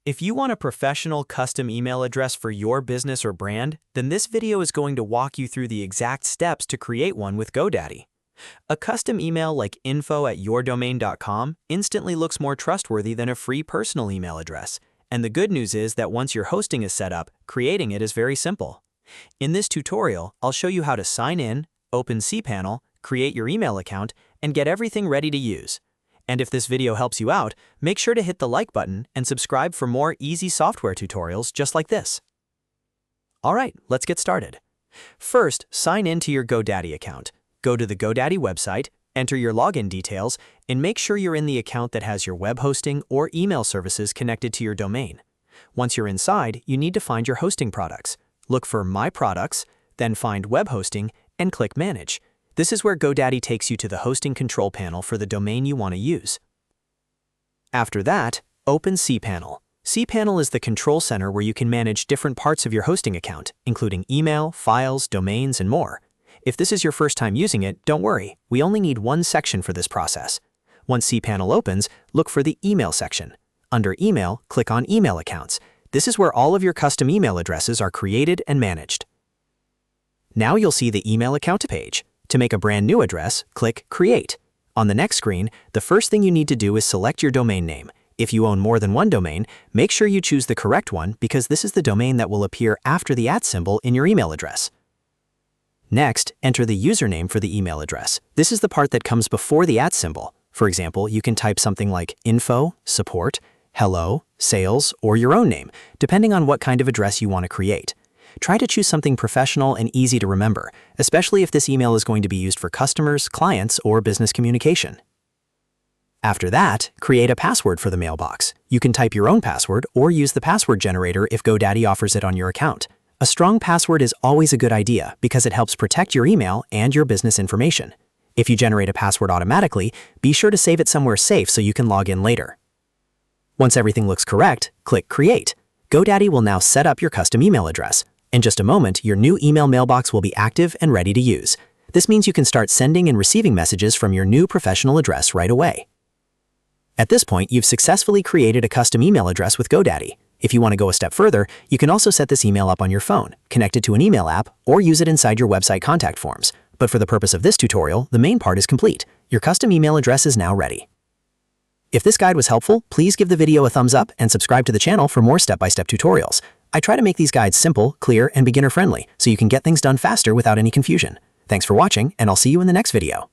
If you want a professional custom email address for your business or brand, then this video is going to walk you through the exact steps to create one with GoDaddy. A custom email like info@yourdomain.com instantly looks more trustworthy than a free personal email address. And the good news is that once your hosting is set up, creating it is very simple. In this tutorial, I'll show you how to sign in, open cPanel, create your email account, and get everything ready to use. And if this video helps you out, make sure to hit the like button and subscribe for more easy software tutorials just like this. Alright, let's get started. First, sign in to your GoDaddy account. Go to the GoDaddy website, enter your login details, and make sure you're in the account that has your web hosting or email services connected to your domain. Once you're inside, you need to find your hosting products. Look for My Products, then find Web Hosting, and click Manage. This is where GoDaddy takes you to the hosting control panel for the domain you want to use. After that, open cPanel. cPanel is the control center where you can manage different parts of your hosting account, including email, files, domains, and more. If this is your first time using it, don't worry, we only need one section for this process. Once cPanel opens, look for the Email section. Under Email, click on Email Accounts. This is where all of your custom email addresses are created and managed. Now you'll see the Email Account page. To make a brand new address, click Create. On the next screen, the first thing you need to do is select your domain name. If you own more than one domain, make sure you choose the correct one because this is the domain that will appear after the @ symbol in your email address. Next, enter the username for the email address. This is the part that comes before the @ symbol. For example, you can type something like info, support, hello, sales, or your own name, depending on what kind of address you want to create. Try to choose something professional and easy to remember, especially if this email is going to be used for customers, clients, or business communication. After that, create a password for the mailbox. You can type your own password or use the password generator if GoDaddy offers it on your account. A strong password is always a good idea because it helps protect your email and your business information. If you generate a password automatically, be sure to save it somewhere safe so you can log in later. Once everything looks correct, click Create. GoDaddy will now set up your custom email address. In just a moment, your new email mailbox will be active and ready to use. This means you can start sending and receiving messages from your new professional address right away. At this point, you've successfully created a custom email address with GoDaddy. If you want to go a step further, you can also set this email up on your phone, connect it to an email app, or use it inside your website contact forms. But for the purpose of this tutorial, the main part is complete. Your custom email address is now ready. If this guide was helpful, please give the video a thumbs up and subscribe to the channel for more step-by-step tutorials. I try to make these guides simple, clear, and beginner-friendly so you can get things done faster without any confusion. Thanks for watching, and I'll see you in the next video.